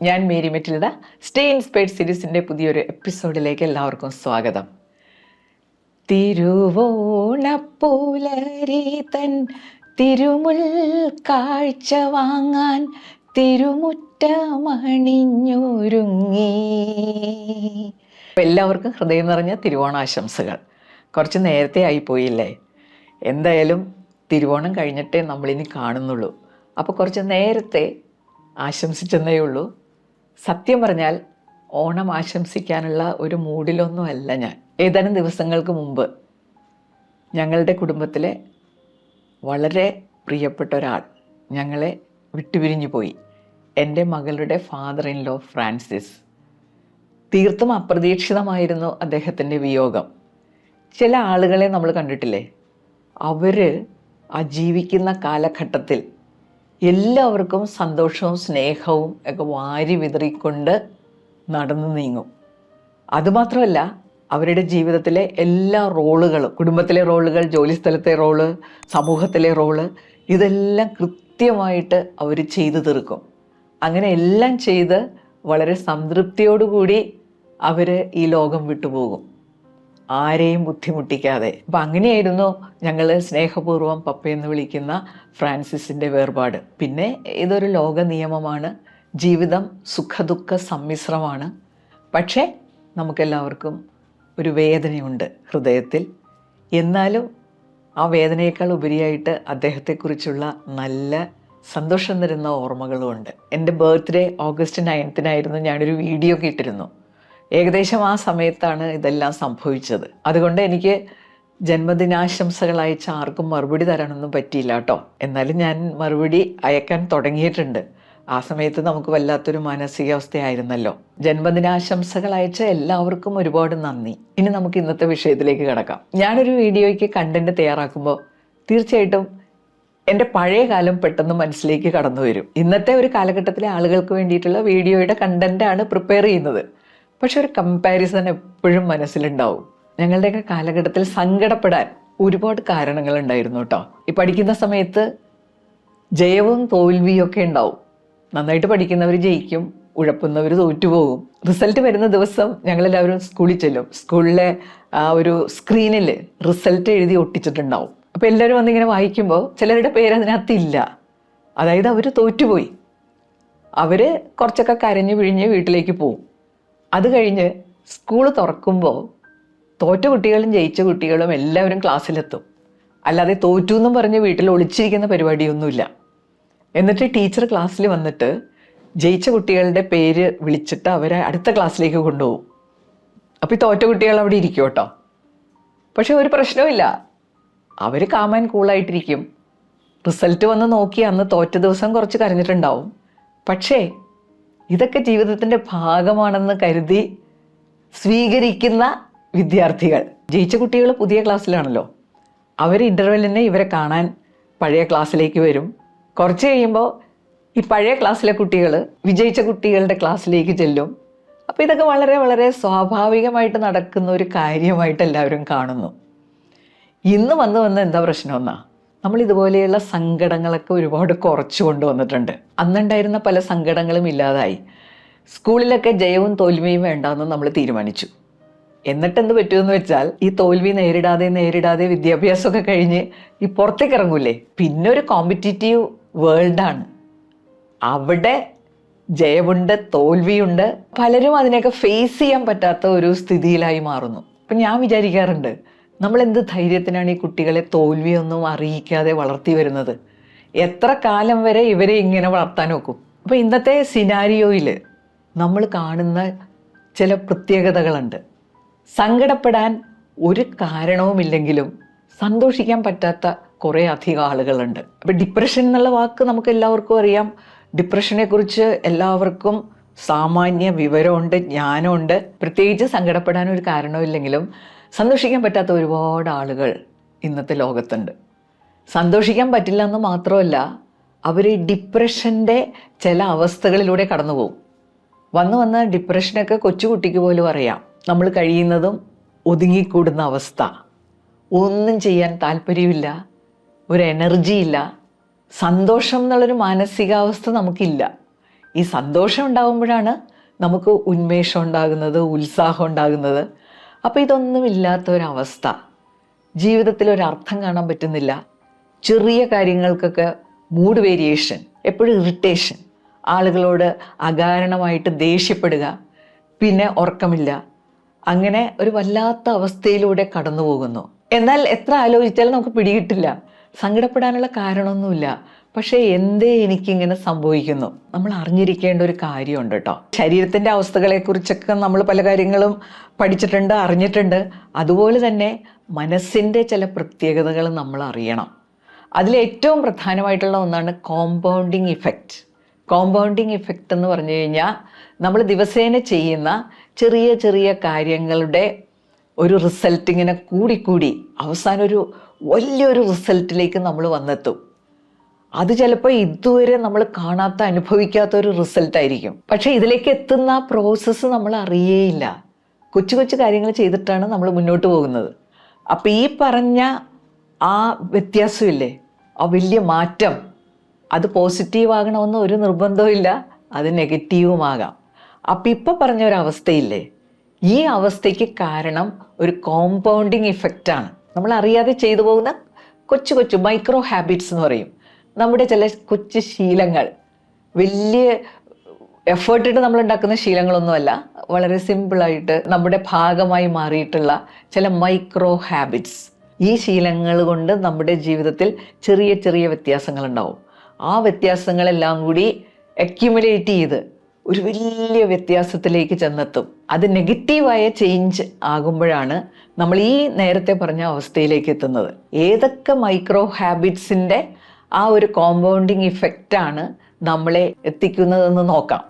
ഞാൻ Mary Metilda. Stay inspired സീരീസിൻ്റെ പുതിയൊരു എപ്പിസോഡിലേക്ക് എല്ലാവർക്കും സ്വാഗതം. തിരുവോണപ്പൂലരി തൻ തിരുമുൽ കാഴ്ച വാങ്ങാൻ തിരുമുറ്റമണിഞ്ഞൊരുങ്ങി. എല്ലാവർക്കും ഹൃദയം നിറഞ്ഞ തിരുവോണാശംസകൾ. കുറച്ച് നേരത്തെ ആയിപ്പോയില്ലേ? എന്തായാലും തിരുവോണം കഴിഞ്ഞിട്ടേ നമ്മളിനി കാണുന്നുള്ളൂ. അപ്പോൾ കുറച്ച് നേരത്തെ ആശംസിച്ചെന്നേ ഉള്ളൂ. സത്യം പറഞ്ഞാൽ ഓണം ആശംസിക്കാനുള്ള ഒരു മൂഡിലൊന്നും അല്ല ഞാൻ. ഏതാനും ദിവസങ്ങൾക്ക് മുമ്പ് ഞങ്ങളുടെ കുടുംബത്തിലെ വളരെ പ്രിയപ്പെട്ട ഒരാൾ ഞങ്ങളെ വിട്ടുപിരിഞ്ഞു പോയി. എൻ്റെ മകളുടെ ഫാദർ ഇൻ ലോ ഫ്രാൻസിസ്. തീർത്തും അപ്രതീക്ഷിതമായിരുന്നു അദ്ദേഹത്തിൻ്റെ വിയോഗം. ചില ആളുകളെ നമ്മൾ കണ്ടിട്ടില്ലേ, അവർ ആ ജീവിക്കുന്ന കാലഘട്ടത്തിൽ എല്ലാവർക്കും സന്തോഷവും സ്നേഹവും ഒക്കെ വാരി വിതറിക്കൊണ്ട് നടന്നു നീങ്ങും. അതുമാത്രമല്ല, അവരുടെ ജീവിതത്തിലെ എല്ലാ റോളുകളും, കുടുംബത്തിലെ റോളുകൾ, ജോലിസ്ഥലത്തെ റോള്, സമൂഹത്തിലെ റോള്, ഇതെല്ലാം കൃത്യമായിട്ട് അവർ ചെയ്തു തീർക്കും. അങ്ങനെ എല്ലാം ചെയ്ത് വളരെ സംതൃപ്തിയോടുകൂടി അവർ ഈ ലോകം വിട്ടുപോകും, ആരെയും ബുദ്ധിമുട്ടിക്കാതെ. അപ്പം അങ്ങനെയായിരുന്നു ഞങ്ങൾ സ്നേഹപൂർവ്വം പപ്പയെന്ന് വിളിക്കുന്ന ഫ്രാൻസിസിൻ്റെ വേർപാട്. പിന്നെ ഇതൊരു ലോക നിയമമാണ്, ജീവിതം സുഖദുഃഖ സമ്മിശ്രമാണ്. പക്ഷേ നമുക്കെല്ലാവർക്കും ഒരു വേദനയുണ്ട് ഹൃദയത്തിൽ. എന്നാലും ആ വേദനയേക്കാൾ ഉപരിയായിട്ട് അദ്ദേഹത്തെക്കുറിച്ചുള്ള നല്ല സന്തോഷം തരുന്ന ഓർമ്മകളുമുണ്ട്. എൻ്റെ ബർത്ത്ഡേ ഓഗസ്റ്റ് 9 ഞാനൊരു വീഡിയോ ഒക്കെ ഇട്ടിരുന്നു. ഏകദേശം ആ സമയത്താണ് ഇതെല്ലാം സംഭവിച്ചത്. അതുകൊണ്ട് എനിക്ക് ജന്മദിനാശംസകൾ അയച്ച ആർക്കും മറുപടി തരാനൊന്നും പറ്റിയില്ല കേട്ടോ. എന്നാലും ഞാൻ മറുപടി അയക്കാൻ തുടങ്ങിയിട്ടുണ്ട്. ആ സമയത്ത് നമുക്ക് വല്ലാത്തൊരു മാനസികാവസ്ഥയായിരുന്നല്ലോ. ജന്മദിനാശംസകൾ അയച്ച എല്ലാവർക്കും ഒരുപാട് നന്ദി. ഇനി നമുക്ക് ഇന്നത്തെ വിഷയത്തിലേക്ക് കിടക്കാം. ഞാനൊരു വീഡിയോയ്ക്ക് കണ്ടന്റ് തയ്യാറാക്കുമ്പോൾ തീർച്ചയായിട്ടും എൻ്റെ പഴയ കാലം പെട്ടെന്ന് മനസ്സിലേക്ക് കടന്നു വരും. ഇന്നത്തെ ഒരു കാലഘട്ടത്തിലെ ആളുകൾക്ക് വേണ്ടിയിട്ടുള്ള വീഡിയോയുടെ കണ്ടന്റാണ് പ്രിപ്പയർ ചെയ്യുന്നത്. പക്ഷെ ഒരു കമ്പാരിസൺ എപ്പോഴും മനസ്സിലുണ്ടാവും. ഞങ്ങളുടെയൊക്കെ കാലഘട്ടത്തിൽ സങ്കടപ്പെടാൻ ഒരുപാട് കാരണങ്ങളുണ്ടായിരുന്നു കേട്ടോ. ഈ പഠിക്കുന്ന സമയത്ത് ജയവും തോൽവിയും ഒക്കെ ഉണ്ടാവും. നന്നായിട്ട് പഠിക്കുന്നവർ ജയിക്കും, ഉഴപ്പുന്നവർ തോറ്റുപോകും. റിസൾട്ട് വരുന്ന ദിവസം ഞങ്ങളെല്ലാവരും സ്കൂളിൽ ചെല്ലും. സ്കൂളിലെ ആ ഒരു സ്ക്രീനിൽ റിസൾട്ട് എഴുതി ഒട്ടിച്ചിട്ടുണ്ടാവും. അപ്പോൾ എല്ലാവരും വന്നിങ്ങനെ വായിക്കുമ്പോൾ ചിലരുടെ പേര് അതിനകത്തില്ല. അതായത് അവർ തോറ്റുപോയി. അവർ കുറച്ചൊക്കെ കരഞ്ഞു പിഴിഞ്ഞ് വീട്ടിലേക്ക് പോവും. അത് കഴിഞ്ഞ് സ്കൂൾ തുറക്കുമ്പോൾ തോറ്റ കുട്ടികളും ജയിച്ച കുട്ടികളും എല്ലാവരും ക്ലാസ്സിലെത്തും. അല്ലാതെ തോറ്റു എന്നും പറഞ്ഞ് വീട്ടിൽ ഒളിച്ചിരിക്കുന്ന പരിപാടിയൊന്നുമില്ല. എന്നിട്ട് ടീച്ചർ ക്ലാസ്സിൽ വന്നിട്ട് ജയിച്ച കുട്ടികളുടെ പേര് വിളിച്ചിട്ട് അവരെ അടുത്ത ക്ലാസ്സിലേക്ക് കൊണ്ടുപോകും. അപ്പോൾ ഈ തോറ്റ കുട്ടികൾ അവിടെ ഇരിക്കും കേട്ടോ. പക്ഷെ ഒരു പ്രശ്നവുമില്ല, അവർ കാം ആൻഡ് കൂളായിട്ടിരിക്കും. റിസൾട്ട് വന്ന് നോക്കി അന്ന് തോറ്റ ദിവസം കുറച്ച് കരഞ്ഞിട്ടുണ്ടാവും. പക്ഷേ ഇതൊക്കെ ജീവിതത്തിൻ്റെ ഭാഗമാണെന്ന് കരുതി സ്വീകരിക്കുന്ന വിദ്യാർത്ഥികൾ. ജയിച്ച കുട്ടികൾ പുതിയ ക്ലാസ്സിലാണല്ലോ. അവർ ഇൻ്റർവെല്ലിന് ഇവരെ കാണാൻ പഴയ ക്ലാസ്സിലേക്ക് വരും. കുറച്ച് കഴിയുമ്പോൾ ഈ പഴയ ക്ലാസ്സിലെ കുട്ടികൾ വിജയിച്ച കുട്ടികളുടെ ക്ലാസ്സിലേക്ക് ചെല്ലും. അപ്പോൾ ഇതൊക്കെ വളരെ വളരെ സ്വാഭാവികമായിട്ട് നടക്കുന്ന ഒരു കാര്യമായിട്ട് എല്ലാവരും കാണുന്നു. ഇന്ന് വന്ന് എന്താ പ്രശ്നമെന്നാ, നമ്മൾ ഇതുപോലെയുള്ള സങ്കടങ്ങളൊക്കെ ഒരുപാട് കുറച്ചു കൊണ്ടുവന്നിട്ടുണ്ട്. അന്നുണ്ടായിരുന്ന പല സങ്കടങ്ങളും ഇല്ലാതായി. സ്കൂളിലൊക്കെ ജയവും തോൽവിയും വേണ്ടാന്ന് നമ്മൾ തീരുമാനിച്ചു. എന്നിട്ടെന്ത് പറ്റുമെന്ന് വെച്ചാൽ, ഈ തോൽവി നേരിടാതെ വിദ്യാഭ്യാസമൊക്കെ കഴിഞ്ഞ് ഈ പുറത്തേക്ക് ഇറങ്ങൂലേ, പിന്നെ ഒരു കോമ്പറ്റീറ്റീവ് വേൾഡാണ്. അവിടെ ജയമുണ്ട്, തോൽവിയുണ്ട്. പലരും അതിനെയൊക്കെ ഫേസ് ചെയ്യാൻ പറ്റാത്ത ഒരു സ്ഥിതിയിലായി മാറുന്നു. അപ്പം ഞാൻ വിചാരിക്കാറുണ്ട്, നമ്മളെന്ത് ധൈര്യത്തിനാണ് ഈ കുട്ടികളെ തോൽവിയൊന്നും അറിയിക്കാതെ വളർത്തി വരുന്നത്? എത്ര കാലം വരെ ഇവരെ ഇങ്ങനെ വളർത്താൻ നോക്കും? അപ്പോൾ ഇന്നത്തെ സിനാരിയോയിൽ നമ്മൾ കാണുന്ന ചില പ്രത്യേകതകളുണ്ട്. സങ്കടപ്പെടാൻ ഒരു കാരണവുമില്ലെങ്കിലും സന്തോഷിക്കാൻ പറ്റാത്ത കുറേ അധികം ആളുകളുണ്ട്. അപ്പോൾ ഡിപ്രഷൻ എന്നുള്ള വാക്ക് നമുക്ക് എല്ലാവർക്കും അറിയാം. ഡിപ്രഷനെക്കുറിച്ച് എല്ലാവർക്കും സാമാന്യ വിവരമുണ്ട്, ജ്ഞാനമുണ്ട്. പ്രത്യേകിച്ച് സങ്കടപ്പെടാൻ ഒരു കാരണമില്ലെങ്കിലും സന്തോഷിക്കാൻ പറ്റാത്ത ഒരുപാട് ആളുകൾ ഇന്നത്തെ ലോകത്തുണ്ട്. സന്തോഷിക്കാൻ പറ്റില്ല എന്ന് മാത്രമല്ല, അവർ ഡിപ്രഷൻ്റെ ചില അവസ്ഥകളിലൂടെ കടന്നു പോകും. വന്ന് ഡിപ്രഷനൊക്കെ കൊച്ചുകുട്ടിക്ക് പോലും അറിയാം. നമ്മൾ കഴിയുന്നതും ഒതുങ്ങിക്കൂടുന്ന അവസ്ഥ, ഒന്നും ചെയ്യാൻ താല്പര്യമില്ല, ഒരു എനർജി ഇല്ല, സന്തോഷം എന്നുള്ളൊരു മാനസികാവസ്ഥ നമുക്കില്ല. ഈ സന്തോഷം ഉണ്ടാകുമ്പോഴാണ് നമുക്ക് ഉന്മേഷം ഉണ്ടാകുന്നത്, ഉത്സാഹം ഉണ്ടാകുന്നത്. അപ്പോൾ ഇതൊന്നുമില്ലാത്ത ഒരവസ്ഥ, ജീവിതത്തിൽ ഒരർത്ഥം കാണാൻ പറ്റുന്നില്ല, ചെറിയ കാര്യങ്ങൾക്കൊക്കെ മൂഡ് വേരിയേഷൻ, എപ്പോഴും ഇറിറ്റേഷൻ, ആളുകളോട് അകാരണമായിട്ട് ദേഷ്യപ്പെടുക, പിന്നെ ഉറക്കമില്ല, അങ്ങനെ ഒരു വല്ലാത്ത അവസ്ഥയിലൂടെ കടന്നു പോകുന്നു. എന്നാൽ എത്ര ആലോചിച്ചാലും നമുക്ക് പിടികിട്ടില്ല, സങ്കടപ്പെടാനുള്ള കാരണമൊന്നുമില്ല. പക്ഷേ എന്തേ എനിക്കിങ്ങനെ സംഭവിക്കുന്നു? നമ്മൾ അറിഞ്ഞിരിക്കേണ്ട ഒരു കാര്യമുണ്ട് കേട്ടോ. ശരീരത്തിൻ്റെ അവസ്ഥകളെക്കുറിച്ചൊക്കെ നമ്മൾ പല കാര്യങ്ങളും പഠിച്ചിട്ടുണ്ട്, അറിഞ്ഞിട്ടുണ്ട്. അതുപോലെ തന്നെ മനസ്സിൻ്റെ ചില പ്രത്യേകതകൾ നമ്മൾ അറിയണം. അതിലേറ്റവും പ്രധാനമായിട്ടുള്ള ഒന്നാണ് കോമ്പൗണ്ടിങ് ഇഫക്റ്റ്. കോമ്പൗണ്ടിങ് ഇഫക്റ്റ് എന്ന് പറഞ്ഞു കഴിഞ്ഞാൽ നമ്മൾ ദിവസേന ചെയ്യുന്ന ചെറിയ ചെറിയ കാര്യങ്ങളുടെ ഒരു റിസൾട്ട് ഇങ്ങനെ കൂടിക്കൂടി അവസാനം ഒരു വലിയൊരു റിസൾട്ടിലേക്ക് നമ്മൾ വന്നെത്തും. അത് ചിലപ്പോൾ ഇതുവരെ നമ്മൾ കാണാത്ത, അനുഭവിക്കാത്ത ഒരു റിസൾട്ടായിരിക്കും. പക്ഷേ ഇതിലേക്ക് എത്തുന്ന ആ പ്രോസസ്സ് നമ്മൾ അറിയേയില്ല. കൊച്ചു കൊച്ചു കാര്യങ്ങൾ ചെയ്തിട്ടാണ് നമ്മൾ മുന്നോട്ട് പോകുന്നത്. അപ്പോൾ ഈ പറഞ്ഞ ആ വ്യത്യാസമില്ലേ, ആ വലിയ മാറ്റം, അത് പോസിറ്റീവ് ആകണമെന്ന് ഒരു നിർബന്ധവും, അത് നെഗറ്റീവുമാകാം. അപ്പം ഇപ്പം പറഞ്ഞ ഒരവസ്ഥയില്ലേ, ഈ അവസ്ഥയ്ക്ക് കാരണം ഒരു കോമ്പൗണ്ടിങ് ഇഫക്റ്റാണ്. നമ്മൾ അറിയാതെ ചെയ്തു പോകുന്ന കൊച്ചു കൊച്ചു മൈക്രോ ഹാബിറ്റ്സ് എന്ന് പറയും. നമ്മുടെ ചില കൊച്ചു ശീലങ്ങൾ, വലിയ എഫേർട്ടിട്ട് നമ്മൾ ഉണ്ടാക്കുന്ന ശീലങ്ങളൊന്നുമല്ല, വളരെ സിമ്പിളായിട്ട് നമ്മുടെ ഭാഗമായി മാറിയിട്ടുള്ള ചില മൈക്രോ ഹാബിറ്റ്സ്. ഈ ശീലങ്ങൾ കൊണ്ട് നമ്മുടെ ജീവിതത്തിൽ ചെറിയ ചെറിയ വ്യത്യാസങ്ങളുണ്ടാവും. ആ വ്യത്യാസങ്ങളെല്ലാം കൂടി അക്യുമുലേറ്റ് ചെയ്ത് ഒരു വലിയ വ്യത്യാസത്തിലേക്ക് ചെന്നെത്തും. അത് നെഗറ്റീവായ ചേഞ്ച് ആകുമ്പോഴാണ് നമ്മൾ ഈ നേരത്തെ പറഞ്ഞ അവസ്ഥയിലേക്ക് എത്തുന്നത്. ഏതൊക്കെ മൈക്രോ ഹാബിറ്റ്സിൻ്റെ ആ ഒരു കോമ്പൗണ്ടിങ് ഇഫക്റ്റാണ് നമ്മളെ എത്തിക്കുന്നതെന്ന് നോക്കാം.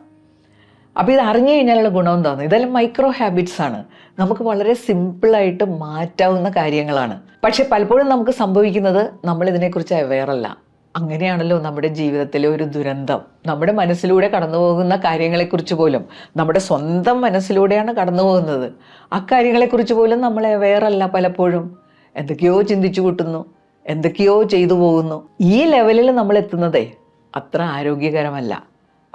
അപ്പോൾ ഇത് അറിഞ്ഞു കഴിഞ്ഞാലുള്ള ഗുണം എന്താണെന്ന്, ഇതെല്ലാം മൈക്രോ ഹാബിറ്റ്സ് ആണ്, നമുക്ക് വളരെ സിമ്പിളായിട്ട് മാറ്റാവുന്ന കാര്യങ്ങളാണ്. പക്ഷെ പലപ്പോഴും നമുക്ക് സംഭവിക്കുന്നത് നമ്മൾ ഇതിനെക്കുറിച്ച് അവെയറല്ല. അങ്ങനെയാണല്ലോ നമ്മുടെ ജീവിതത്തിലെ ഒരു ദുരന്തം. നമ്മുടെ മനസ്സിലൂടെ കടന്നു പോകുന്ന കാര്യങ്ങളെക്കുറിച്ച് പോലും, നമ്മുടെ സ്വന്തം മനസ്സിലൂടെയാണ് കടന്നു പോകുന്നത്, ആ കാര്യങ്ങളെക്കുറിച്ച് പോലും നമ്മൾ അവെയറല്ല. പലപ്പോഴും എന്തൊക്കെയോ ചിന്തിച്ചു കൂട്ടുന്നു, എന്തൊക്കെയോ ചെയ്തു പോകുന്നു. ഈ ലെവലിൽ നമ്മൾ എത്തുന്നതേ അത്ര ആരോഗ്യകരമല്ല.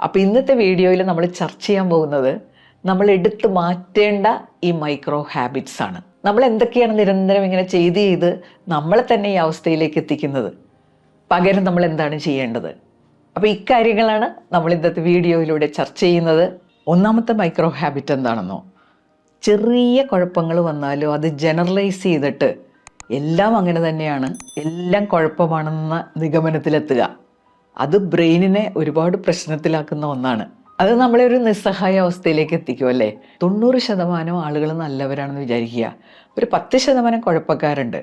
അപ്പോൾ ഇന്നത്തെ വീഡിയോയിൽ നമ്മൾ ചർച്ച ചെയ്യാൻ പോകുന്നത് നമ്മൾ എടുത്തു മാറ്റേണ്ട ഈ മൈക്രോ ഹാബിറ്റ്സ് ആണ്. നമ്മൾ എന്തൊക്കെയാണ് നിരന്തരം ഇങ്ങനെ ചെയ്ത് നമ്മളെ തന്നെ ഈ അവസ്ഥയിലേക്ക് എത്തിക്കുന്നത്, പകരം നമ്മൾ എന്താണ് ചെയ്യേണ്ടത്? അപ്പോൾ ഇക്കാര്യങ്ങളാണ് നമ്മൾ ഇന്നത്തെ വീഡിയോയിലൂടെ ചർച്ച ചെയ്യുന്നത്. ഒന്നാമത്തെ മൈക്രോ ഹാബിറ്റ് എന്താണെന്നോ, ചെറിയ കുഴപ്പങ്ങൾ വന്നാലും അത് ജനറലൈസ് ചെയ്തിട്ട് എല്ലാം അങ്ങനെ തന്നെയാണ്, എല്ലാം കുഴപ്പമാണെന്ന നിഗമനത്തിലെത്തുക. അത് ബ്രെയിനിനെ ഒരുപാട് പ്രശ്നത്തിലാക്കുന്ന ഒന്നാണ്. അത് നമ്മളെ ഒരു നിസ്സഹായ അവസ്ഥയിലേക്ക് എത്തിക്കും അല്ലേ. 90% ആളുകൾ നല്ലവരാണെന്ന് വിചാരിക്കുക, ഒരു 10% കുഴപ്പക്കാരുണ്ട്.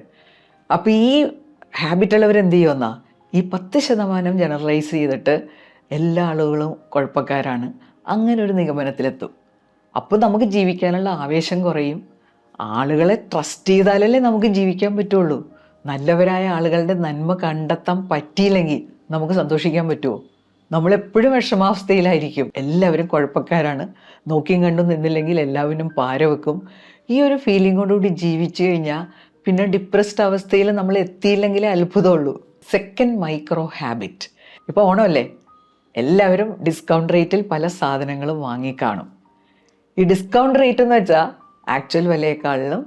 അപ്പോൾ ഈ ഹാബിറ്റുള്ളവർ എന്ത് ചെയ്യുമെന്നാ, ഈ 10% ജനറലൈസ് ചെയ്തിട്ട് എല്ലാ ആളുകളും കുഴപ്പക്കാരാണ്, അങ്ങനെ ഒരു നിഗമനത്തിലെത്തും. അപ്പോൾ നമുക്ക് ജീവിക്കാനുള്ള ആവേശം കുറയും. ആളുകളെ ട്രസ്റ്റ് ചെയ്താലല്ലേ നമുക്ക് ജീവിക്കാൻ പറ്റുള്ളൂ. നല്ലവരായ ആളുകളുടെ നന്മ കണ്ടെത്താൻ പറ്റിയില്ലെങ്കിൽ നമുക്ക് സന്തോഷിക്കാൻ പറ്റുമോ? നമ്മളെപ്പോഴും വിഷമാവസ്ഥയിലായിരിക്കും. എല്ലാവരും കുഴപ്പക്കാരാണ്, നോക്കിയും കണ്ടും നിന്നില്ലെങ്കിൽ എല്ലാവരും പാര വെക്കും. ഈ ഒരു ഫീലിങ്ങോടുകൂടി ജീവിച്ചു കഴിഞ്ഞാൽ പിന്നെ ഡിപ്രസ്ഡ് അവസ്ഥയിൽ നമ്മൾ എത്തിയില്ലെങ്കിലേ അത്ഭുതമുള്ളൂ. സെക്കൻഡ് മൈക്രോ ഹാബിറ്റ്, ഇപ്പോൾ ഓണമല്ലേ, എല്ലാവരും ഡിസ്കൗണ്ട് റേറ്റിൽ പല സാധനങ്ങളും വാങ്ങിക്കാണും. ഈ ഡിസ്കൗണ്ട് റേറ്റ് എന്ന് വെച്ചാൽ ആക്ച്വൽ വിലയേക്കാളിലും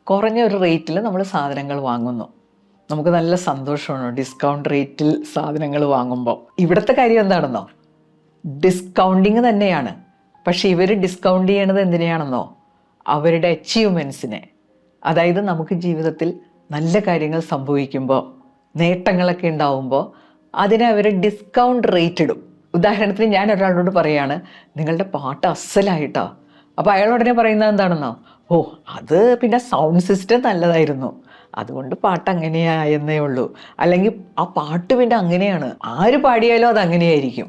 കുറഞ്ഞ ഒരു റേറ്റിൽ നമ്മൾ സാധനങ്ങൾ വാങ്ങുന്നു. നമുക്ക് നല്ല സന്തോഷമാണ് ഡിസ്കൗണ്ട് റേറ്റിൽ സാധനങ്ങൾ വാങ്ങുമ്പോൾ. ഇവിടുത്തെ കാര്യം എന്താണെന്നോ, ഡിസ്കൗണ്ടിങ് തന്നെയാണ്. പക്ഷേ ഇവർ ഡിസ്കൗണ്ട് ചെയ്യണത് എന്തിനെയാണെന്നോ, അവരുടെ അച്ചീവ്മെൻറ്റ്സിനെ. അതായത് നമുക്ക് ജീവിതത്തിൽ നല്ല കാര്യങ്ങൾ സംഭവിക്കുമ്പോൾ, നേട്ടങ്ങളൊക്കെ ഉണ്ടാവുമ്പോൾ അതിനെ അവർ ഡിസ്കൗണ്ട് റേറ്റ് ഇടും. ഉദാഹരണത്തിന് ഞാൻ ഒരാളോട് പറയാണ്, നിങ്ങളുടെ പാട്ട് അസലായിട്ടോ. അപ്പോൾ അയാൾ ഉടനെ പറയുന്നത് എന്താണെന്നോ, ഓ അത് പിന്നെ സൗണ്ട് സിസ്റ്റം നല്ലതായിരുന്നു, അതുകൊണ്ട് പാട്ട് അങ്ങനെയായെന്നേ ഉള്ളൂ. അല്ലെങ്കിൽ ആ പാട്ട് പിന്നെ അങ്ങനെയാണ്, ആര് പാടിയാലും അത് അങ്ങനെയായിരിക്കും.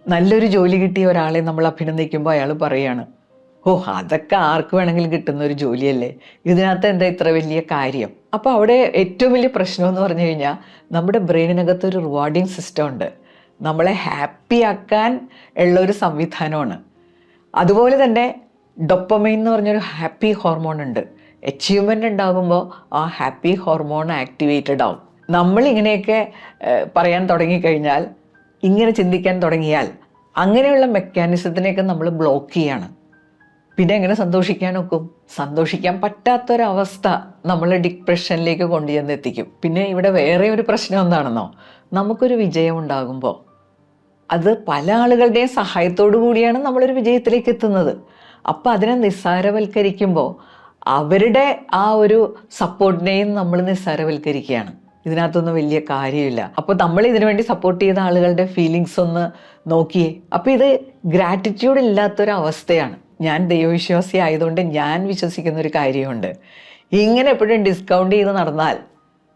നല്ലൊരു ജോലി കിട്ടിയ ഒരാളെ നമ്മൾ അഭിനന്ദിക്കുമ്പോൾ അയാൾ പറയാണ്, ഓ അതൊക്കെ ആർക്ക് വേണമെങ്കിലും കിട്ടുന്ന ഒരു ജോലിയല്ലേ, ഇതിനകത്ത് എന്താ ഇത്ര വലിയ കാര്യം? അപ്പോൾ അവിടെ ഏറ്റവും വലിയ പ്രശ്നമെന്ന് പറഞ്ഞു കഴിഞ്ഞാൽ നമ്മുടെ ബ്രെയിനിനകത്ത് ഒരു റിവാർഡിങ് സിസ്റ്റം ഉണ്ട്, നമ്മളെ ഹാപ്പി ആക്കാൻ ഉള്ളൊരു സംവിധാനമാണ്. അതുപോലെ തന്നെ ഡോപ്പമൈൻ എന്ന് പറഞ്ഞൊരു ഹാപ്പി ഹോർമോൺ ഉണ്ട്. അച്ചീവ്മെൻ്റ് ഉണ്ടാകുമ്പോൾ ആ ഹാപ്പി ഹോർമോൺ ആക്ടിവേറ്റഡ് ആവും. നമ്മളിങ്ങനെയൊക്കെ പറയാൻ തുടങ്ങിക്കഴിഞ്ഞാൽ, ഇങ്ങനെ ചിന്തിക്കാൻ തുടങ്ങിയാൽ അങ്ങനെയുള്ള മെക്കാനിസത്തിനെയൊക്കെ നമ്മൾ ബ്ലോക്ക് ചെയ്യാണ്. പിന്നെ എങ്ങനെ സന്തോഷിക്കാനൊക്കും? സന്തോഷിക്കാൻ പറ്റാത്തൊരവസ്ഥ നമ്മൾ ഡിപ്രഷനിലേക്ക് കൊണ്ടുചെന്ന് എത്തിക്കും. പിന്നെ ഇവിടെ വേറെ ഒരു പ്രശ്നം എന്താണെന്നോ, നമുക്കൊരു വിജയം ഉണ്ടാകുമ്പോൾ അത് പല ആളുകളുടെയും സഹായത്തോടു കൂടിയാണ് നമ്മളൊരു വിജയത്തിലേക്ക് എത്തുന്നത്. അപ്പം അതിനെ നിസ്സാരവൽക്കരിക്കുമ്പോൾ അവരുടെ ആ ഒരു സപ്പോർട്ടിനെയും നമ്മൾ നിസ്സാരവൽക്കരിക്കുകയാണ്. ഇതിനകത്തൊന്നും വലിയ കാര്യമില്ല. അപ്പോൾ നമ്മൾ ഇതിനു വേണ്ടി സപ്പോർട്ട് ചെയ്ത ആളുകളുടെ ഫീലിങ്സ് ഒന്ന് നോക്കിയേ. അപ്പോൾ ഇത് ഗ്രാറ്റിറ്റ്യൂഡ് ഇല്ലാത്തൊരവസ്ഥയാണ്. ഞാൻ ദൈവവിശ്വാസി ആയതുകൊണ്ട് ഞാൻ വിശ്വസിക്കുന്ന ഒരു കാര്യമുണ്ട്, ഇങ്ങനെ എപ്പോഴും ഡിസ്കൗണ്ട് ചെയ്ത് നടന്നാൽ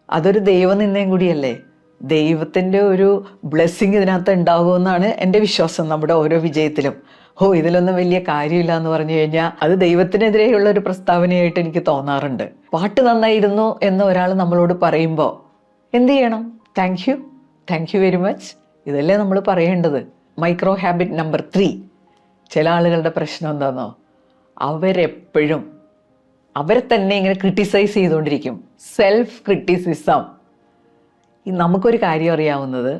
അതൊരു ദൈവനിന്ദയും കൂടിയല്ലേ. ദൈവത്തിൻ്റെ ഒരു ബ്ലെസ്സിങ് ഇതിനകത്ത് ഉണ്ടാകുമെന്നാണ് എൻ്റെ വിശ്വാസം. നമ്മുടെ ഓരോ വിജയത്തിലും ഇതിലൊന്നും വലിയ കാര്യമില്ല എന്ന് പറഞ്ഞു കഴിഞ്ഞാൽ അത് ദൈവത്തിനെതിരെയുള്ള ഒരു പ്രസ്താവനയായിട്ട് എനിക്ക് തോന്നാറുണ്ട്. പാട്ട് നന്നായിരുന്നു എന്ന് ഒരാൾ നമ്മളോട് പറയുമ്പോൾ എന്ത് ചെയ്യണം? താങ്ക് യു വെരി മച്ച്, ഇതല്ലേ നമ്മൾ പറയേണ്ടത്. Micro habit number 3. ചില ആളുകളുടെ പ്രശ്നം എന്താണെന്നോ, അവരെപ്പോഴും അവരെ തന്നെ ഇങ്ങനെ ക്രിട്ടിസൈസ് ചെയ്തുകൊണ്ടിരിക്കും. Self criticism. നമുക്കൊരു കാര്യം അറിയാവുന്നത്,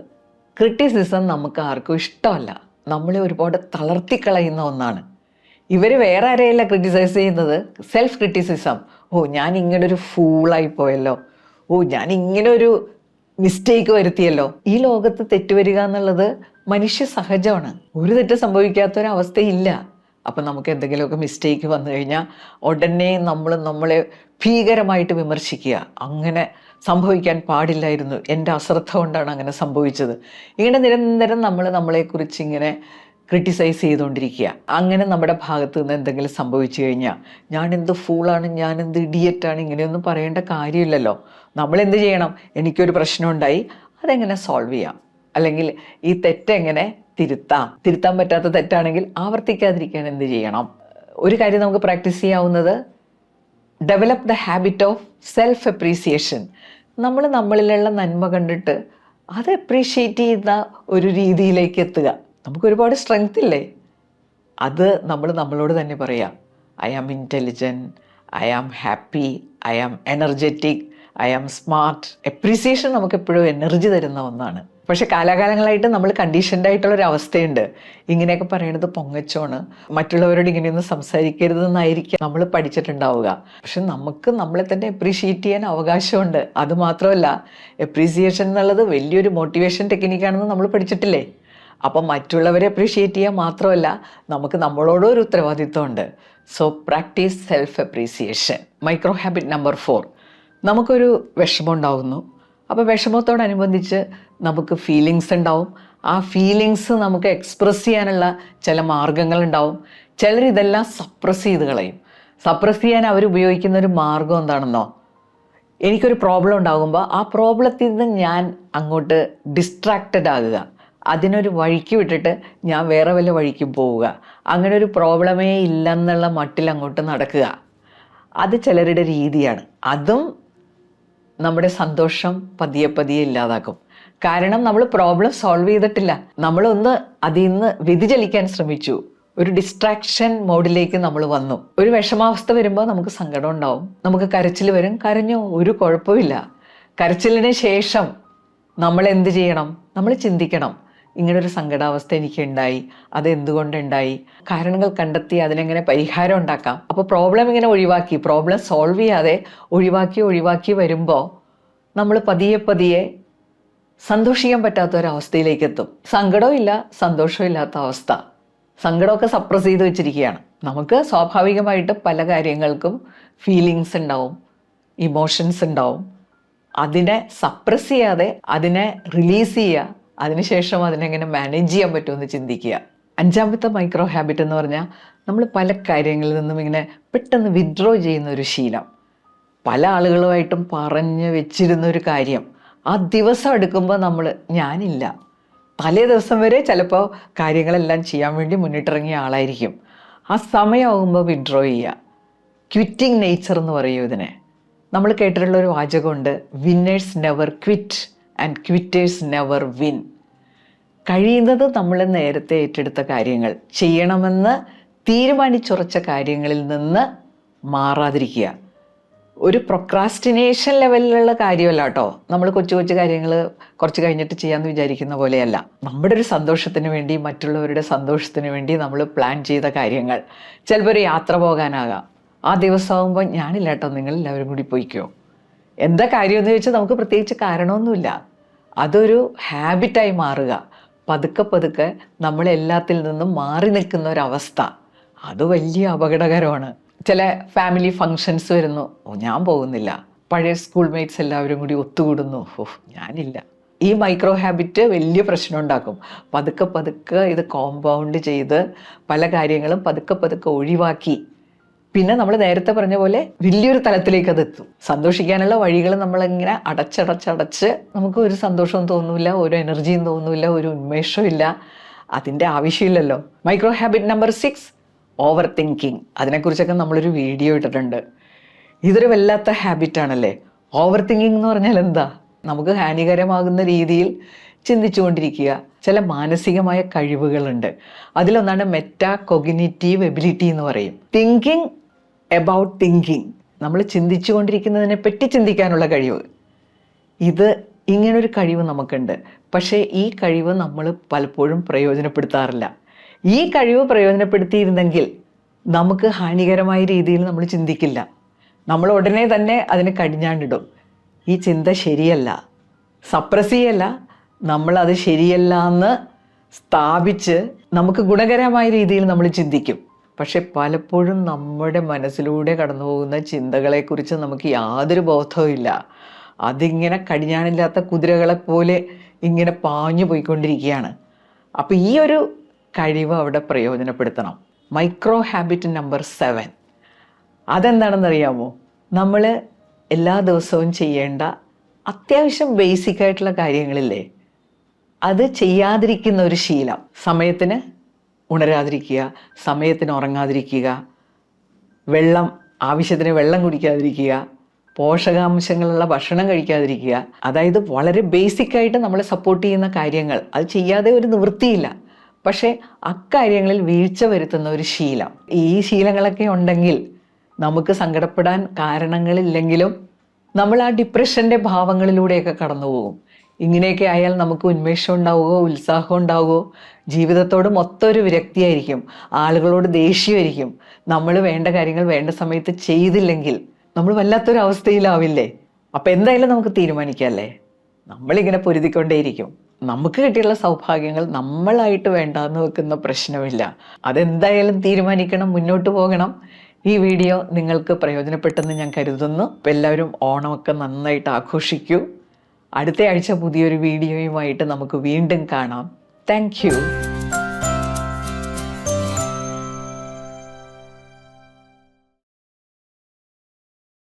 ക്രിറ്റിസിസം നമുക്ക് ആർക്കും ഇഷ്ടമല്ല. നമ്മളെ ഒരുപാട് തളർത്തിക്കളയുന്ന ഒന്നാണ്. ഇവർ വേറെ ആരെയല്ല ക്രിറ്റിസൈസ് ചെയ്യുന്നത്, സെൽഫ് ക്രിറ്റിസിസം. ഞാൻ ഇങ്ങനൊരു ഫൂളായി പോയല്ലോ, ഞാൻ ഇങ്ങനെ ഒരു മിസ്റ്റേക്ക് വരുത്തിയല്ലോ. ഈ ലോകത്ത് തെറ്റുവരിക എന്നുള്ളത് മനുഷ്യ സഹജമാണ്. ഒരു തെറ്റ് സംഭവിക്കാത്തൊരവസ്ഥയില്ല. അപ്പം നമുക്ക് എന്തെങ്കിലുമൊക്കെ മിസ്റ്റേക്ക് വന്നു കഴിഞ്ഞാൽ ഉടനെ നമ്മളെ ഭീകരമായിട്ട് വിമർശിക്കുക. അങ്ങനെ സംഭവിക്കാൻ പാടില്ലായിരുന്നു, എൻ്റെ അശ്രദ്ധ കൊണ്ടാണ് അങ്ങനെ സംഭവിച്ചത്. ഇങ്ങനെ നിരന്തരം നമ്മളെക്കുറിച്ച് ഇങ്ങനെ ക്രിട്ടിസൈസ് ചെയ്തുകൊണ്ടിരിക്കുക. അങ്ങനെ നമ്മുടെ ഭാഗത്ത് നിന്ന് എന്തെങ്കിലും സംഭവിച്ചു കഴിഞ്ഞാൽ ഞാനെന്ത് ഫൂളാണ്, ഞാനെന്ത് ഇഡിയറ്റാണ്, ഇങ്ങനെയൊന്നും പറയേണ്ട കാര്യമില്ലല്ലോ. നമ്മളെന്ത് ചെയ്യണം? എനിക്കൊരു പ്രശ്നം ഉണ്ടായി, അതെങ്ങനെ സോൾവ് ചെയ്യാം, അല്ലെങ്കിൽ ഈ തെറ്റെങ്ങനെ തിരുത്താൻ പറ്റാത്ത തെറ്റാണെങ്കിൽ ആവർത്തിക്കാതിരിക്കാൻ എന്ത് ചെയ്യണം? ഒരു കാര്യം നമുക്ക് പ്രാക്ടീസ് ചെയ്യാവുന്നത്, develop the habit of self appreciation. നമ്മളിലുള്ള നന്മ കണ്ടിട്ട് അത് അപ്രീഷിയേറ്റ് ചെയ്യുന്ന ഒരു രീതിയിലേക്ക് എത്തുക. നമുക്കൊരുപാട് സ്ട്രെങ്ത് ഇല്ലേ, അത് നമ്മളോട് തന്നെ പറയാം. I am intelligent, I am happy, I am energetic, I am smart. Appreciation നമുക്ക് എപ്പോഴും എനർജി തരുന്ന ഒന്നാണ്. പക്ഷെ കാലാകാലങ്ങളായിട്ട് നമ്മൾ കണ്ടീഷൻഡ് ആയിട്ടുള്ളൊരു അവസ്ഥയുണ്ട്. ഇങ്ങനെയൊക്കെ പറയണത് പൊങ്ങച്ചോണ്, മറ്റുള്ളവരോട് ഇങ്ങനെയൊന്നും സംസാരിക്കരുതെന്നായിരിക്കും നമ്മൾ പഠിച്ചിട്ടുണ്ടാവുക. പക്ഷെ നമുക്ക് നമ്മളെ തന്നെ അപ്രീഷിയേറ്റ് ചെയ്യാൻ അവകാശമുണ്ട്. അതുമാത്രമല്ല, അപ്രീസിയേഷൻ എന്നുള്ളത് വലിയൊരു മോട്ടിവേഷൻ ടെക്നിക്കാണെന്ന് നമ്മൾ പഠിച്ചിട്ടില്ലേ. അപ്പം മറ്റുള്ളവരെ അപ്രീഷിയേറ്റ് ചെയ്യാൻ മാത്രമല്ല, നമുക്ക് നമ്മളോടും ഒരു ഉത്തരവാദിത്വമുണ്ട്. So practice self appreciation. Micro habit number 4. നമുക്കൊരു വിഷമം ഉണ്ടാകുന്നു. അപ്പോൾ വിഷമത്തോടനുബന്ധിച്ച് നമുക്ക് ഫീലിങ്സ് ഉണ്ടാവും. ആ ഫീലിങ്സ് നമുക്ക് എക്സ്പ്രസ് ചെയ്യാനുള്ള ചില മാർഗങ്ങളുണ്ടാവും. ചിലർ ഇതെല്ലാം സപ്രസ് ചെയ്ത് കളയും. സപ്രസ് ചെയ്യാൻ അവർ ഉപയോഗിക്കുന്ന ഒരു മാർഗം എന്താണെന്നോ, എനിക്കൊരു പ്രോബ്ലം ഉണ്ടാകുമ്പോൾ ആ പ്രോബ്ലത്തിൽ നിന്ന് ഞാൻ അങ്ങോട്ട് ഡിസ്ട്രാക്റ്റഡ് ആകുക, അതിനൊരു വഴിക്ക് വിട്ടിട്ട് ഞാൻ വേറെ വല്ല വഴിക്കും പോവുക, അങ്ങനെ ഒരു പ്രോബ്ലമേ ഇല്ലെന്നുള്ള മട്ടിൽ അങ്ങോട്ട് നടക്കുക. അത് ചിലരുടെ രീതിയാണ്. അതും നമ്മുടെ സന്തോഷം പതിയെ ഇല്ലാതാക്കും. കാരണം നമ്മൾ പ്രോബ്ലം സോൾവ് ചെയ്തിട്ടില്ല, നമ്മളൊന്ന് അതിൽ നിന്ന് വ്യതിചലിക്കാൻ ശ്രമിച്ചു, ഒരു ഡിസ്ട്രാക്ഷൻ മോഡിലേക്ക് നമ്മൾ വന്നു. ഒരു വിഷമാവസ്ഥ വരുമ്പോൾ നമുക്ക് സങ്കടം ഉണ്ടാവും, നമുക്ക് കരച്ചിൽ വരും. കരഞ്ഞോ, ഒരു കുഴപ്പമില്ല. കരച്ചിലിന് ശേഷം നമ്മൾ എന്ത് ചെയ്യണം? നമ്മൾ ചിന്തിക്കണം, ഇങ്ങനൊരു സങ്കടാവസ്ഥ എനിക്കുണ്ടായി, അതെന്തുകൊണ്ടുണ്ടായി, കാരണങ്ങൾ കണ്ടെത്തി അതിനെങ്ങനെ പരിഹാരം ഉണ്ടാക്കാം. അപ്പോൾ പ്രോബ്ലം ഇങ്ങനെ ഒഴിവാക്കി, പ്രോബ്ലം സോൾവ് ചെയ്യാതെ ഒഴിവാക്കി വരുമ്പോൾ നമ്മൾ പതിയെ സന്തോഷിക്കാൻ പറ്റാത്ത ഒരവസ്ഥയിലേക്ക് എത്തും. സങ്കടവും ഇല്ല, സന്തോഷവും ഇല്ലാത്ത അവസ്ഥ. സങ്കടമൊക്കെ സപ്രസ് ചെയ്ത് വെച്ചിരിക്കുകയാണ്. നമുക്ക് സ്വാഭാവികമായിട്ട് പല കാര്യങ്ങൾക്കും ഫീലിങ്സ് ഉണ്ടാവും, ഇമോഷൻസ് ഉണ്ടാവും. അതിനെ സപ്രസ് ചെയ്യാതെ അതിനെ റിലീസ് ചെയ്യുക, അതിനുശേഷം അതിനെങ്ങനെ മാനേജ് ചെയ്യാൻ പറ്റുമെന്ന് ചിന്തിക്കുക. 5ാമത്തെ മൈക്രോ ഹാബിറ്റ് എന്ന് പറഞ്ഞാൽ, നമ്മൾ പല കാര്യങ്ങളിൽ നിന്നും ഇങ്ങനെ പെട്ടെന്ന് വിഡ്രോ ചെയ്യുന്ന ഒരു ശീലം. പല ആളുകളുമായിട്ടും പറഞ്ഞു വെച്ചിരുന്ന ഒരു കാര്യം ആ ദിവസം എടുക്കുമ്പോൾ ഞാനില്ല. തലേ ദിവസം വരെ ചിലപ്പോൾ കാര്യങ്ങളെല്ലാം ചെയ്യാൻ വേണ്ടി മുന്നിട്ടിറങ്ങിയ ആളായിരിക്കും. ആ സമയമാകുമ്പോൾ വിഡ്രോ ചെയ്യുക. ക്വിറ്റിംഗ് നേച്ചർ എന്ന് പറയും ഇതിനെ. നമ്മൾ കേട്ടിട്ടുള്ളൊരു വാചകമുണ്ട്, winners never quit and quitters never win. കഴിയുന്നത് നമ്മൾ നേരത്തെ ഏറ്റെടുത്ത കാര്യങ്ങൾ, ചെയ്യണമെന്ന് തീരുമാനിച്ചുറച്ച കാര്യങ്ങളിൽ നിന്ന് മാറാതിരിക്കുക. ഒരു പ്രൊക്രാസ്റ്റിനേഷൻ ലെവലിലുള്ള കാര്യമല്ല കേട്ടോ. നമ്മൾ കൊച്ചു കൊച്ചു കാര്യങ്ങൾ കുറച്ച് കഴിഞ്ഞിട്ട് ചെയ്യാമെന്ന് വിചാരിക്കുന്ന പോലെയല്ല. നമ്മുടെ ഒരു സന്തോഷത്തിന് വേണ്ടി, മറ്റുള്ളവരുടെ സന്തോഷത്തിന് വേണ്ടി നമ്മൾ പ്ലാൻ ചെയ്ത കാര്യങ്ങൾ. ചിലപ്പോൾ ഒരു യാത്ര പോകാനാകാം. ആ ദിവസമാകുമ്പോൾ ഞാനില്ല കേട്ടോ, നിങ്ങളെല്ലാവരും കൂടി പോയിക്കോ. എന്താ കാര്യമെന്ന് ചോദിച്ചാൽ നമുക്ക് പ്രത്യേകിച്ച് കാരണമൊന്നുമില്ല. അതൊരു ഹാബിറ്റായി മാറുക. പതുക്കെ പതുക്കെ നമ്മളെല്ലാത്തിൽ നിന്നും മാറി നിൽക്കുന്ന ഒരവസ്ഥ, അത് വലിയ അപകടകരമാണ്. ചില ഫാമിലി ഫങ്ഷൻസ് വരുന്നു, ഞാൻ പോകുന്നില്ല. പഴയ സ്കൂൾ മേറ്റ്സ് എല്ലാവരും കൂടി ഒത്തുകൂടുന്നു, ഞാനില്ല. ഈ മൈക്രോ ഹാബിറ്റ് വലിയ പ്രശ്നം ഉണ്ടാക്കും. പതുക്കെ പതുക്കെ ഇത് കോമ്പൗണ്ട് ചെയ്ത് പല കാര്യങ്ങളും പതുക്കെ പതുക്കെ ഒഴിവാക്കി പിന്നെ നമ്മൾ നേരത്തെ പറഞ്ഞ പോലെ വലിയൊരു തലത്തിലേക്ക് അത് എത്തും. സന്തോഷിക്കാനുള്ള വഴികൾ നമ്മളിങ്ങനെ അടച്ചടച്ചടച്ച് നമുക്ക് ഒരു സന്തോഷവും തോന്നില്ല, ഒരു എനർജിയും തോന്നില്ല, ഒരു ഉന്മേഷവും ഇല്ല. അതിൻ്റെ ആവശ്യമില്ലല്ലോ. Micro habit number 6, over thinking. അതിനെക്കുറിച്ചൊക്കെ നമ്മളൊരു വീഡിയോ ഇട്ടിട്ടുണ്ട്. ഇതൊരു വല്ലാത്ത ഹാബിറ്റാണല്ലേ. ഓവർ തിങ്കിങ് എന്ന് പറഞ്ഞാൽ എന്താ? നമുക്ക് ഹാനികരമാകുന്ന രീതിയിൽ ചിന്തിച്ചുകൊണ്ടിരിക്കുക. ചില മാനസികമായ കഴിവുകളുണ്ട്. അതിലൊന്നാണ് മെറ്റാ കൊഗ്നിറ്റീവ് എബിലിറ്റി എന്ന് പറയും. Thinking about thinking. നമ്മൾ ചിന്തിച്ചു കൊണ്ടിരിക്കുന്നതിനെ പറ്റി ചിന്തിക്കാനുള്ള കഴിവ്. ഇത് ഇങ്ങനൊരു കഴിവ് നമുക്കുണ്ട്. പക്ഷേ ഈ കഴിവ് നമ്മൾ പലപ്പോഴും പ്രയോജനപ്പെടുത്താറില്ല. ഈ കഴിവ് പ്രയോജനപ്പെടുത്തിയിരുന്നെങ്കിൽ നമുക്ക് ഹാനികരമായ രീതിയിൽ നമ്മൾ ചിന്തിക്കില്ല. നമ്മൾ ഉടനെ തന്നെ അതിന് കടിഞ്ഞാണ്ടിടും. ഈ ചിന്ത ശരിയല്ല, സപ്രസ് ചെയ്യല്ല, നമ്മളത് ശരിയല്ല എന്ന് സ്ഥാപിച്ച് നമുക്ക് ഗുണകരമായ രീതിയിൽ നമ്മൾ ചിന്തിക്കും. പക്ഷെ പലപ്പോഴും നമ്മുടെ മനസ്സിലൂടെ കടന്നു പോകുന്ന ചിന്തകളെക്കുറിച്ച് നമുക്ക് യാതൊരു ബോധവും ഇല്ല. അതിങ്ങനെ കടിഞ്ഞാണില്ലാത്ത കുതിരകളെപ്പോലെ ഇങ്ങനെ പാഞ്ഞു പോയിക്കൊണ്ടിരിക്കുകയാണ്. അപ്പോൾ ഈ ഒരു കഴിവ് അവിടെ പ്രയോജനപ്പെടുത്തണം. മൈക്രോ ഹാബിറ്റ് നമ്പർ 7, അതെന്താണെന്നറിയാമോ? നമ്മൾ എല്ലാ ദിവസവും ചെയ്യേണ്ട അത്യാവശ്യം ബേസിക് ആയിട്ടുള്ള കാര്യങ്ങളില്ലേ, അത് ചെയ്യാതിരിക്കുന്ന ഒരു ശീലം. സമയത്തിന് ഉണരാതിരിക്കുക, സമയത്തിന് ഉറങ്ങാതിരിക്കുക, ആവശ്യത്തിന് വെള്ളം കുടിക്കാതിരിക്കുക, പോഷകാംശങ്ങളുള്ള ഭക്ഷണം കഴിക്കാതിരിക്കുക. അതായത് വളരെ ബേസിക്കായിട്ട് നമ്മളെ സപ്പോർട്ട് ചെയ്യുന്ന കാര്യങ്ങൾ, അത് ചെയ്യാതെ ഒരു നിവൃത്തിയില്ല. പക്ഷേ അക്കാര്യങ്ങളിൽ വീഴ്ച വരുത്തുന്ന ഒരു ശീലം. ഈ ശീലങ്ങളൊക്കെ ഉണ്ടെങ്കിൽ നമുക്ക് സങ്കടപ്പെടാൻ കാരണങ്ങളില്ലെങ്കിലും നമ്മൾ ആ ഡിപ്രഷൻ്റെ ഭാവങ്ങളിലൂടെയൊക്കെ കടന്നു പോകും. ഇങ്ങനെയൊക്കെ ആയാൽ നമുക്ക് ഉന്മേഷം ഉണ്ടാവുകയോ ഉത്സാഹം ഉണ്ടാവുകയോ, ജീവിതത്തോട് മൊത്തം ഒരു വിരക്തിയായിരിക്കും, ആളുകളോട് ദേഷ്യമായിരിക്കും. നമ്മൾ വേണ്ട കാര്യങ്ങൾ വേണ്ട സമയത്ത് ചെയ്തില്ലെങ്കിൽ നമ്മൾ വല്ലാത്തൊരു അവസ്ഥയിലാവില്ലേ? അപ്പം എന്തായാലും നമുക്ക് തീരുമാനിക്കാമല്ലേ, നമ്മളിങ്ങനെ പൊരുതിക്കൊണ്ടേയിരിക്കും. നമുക്ക് കിട്ടിയുള്ള സൗഭാഗ്യങ്ങൾ നമ്മളായിട്ട് വേണ്ടാന്ന് വെക്കുന്ന പ്രശ്നമില്ല. അതെന്തായാലും തീരുമാനിക്കണം, മുന്നോട്ട് പോകണം. ഈ വീഡിയോ നിങ്ങൾക്ക് പ്രയോജനപ്പെട്ടെന്ന് ഞാൻ കരുതുന്നു. അപ്പോൾ എല്ലാവരും ഓണമൊക്കെ നന്നായിട്ട് ആഘോഷിക്കൂ. അടുത്ത ആഴ്ച പുതിയൊരു വീഡിയോയുമായിട്ട് നമുക്ക് വീണ്ടും കാണാം. Thank you.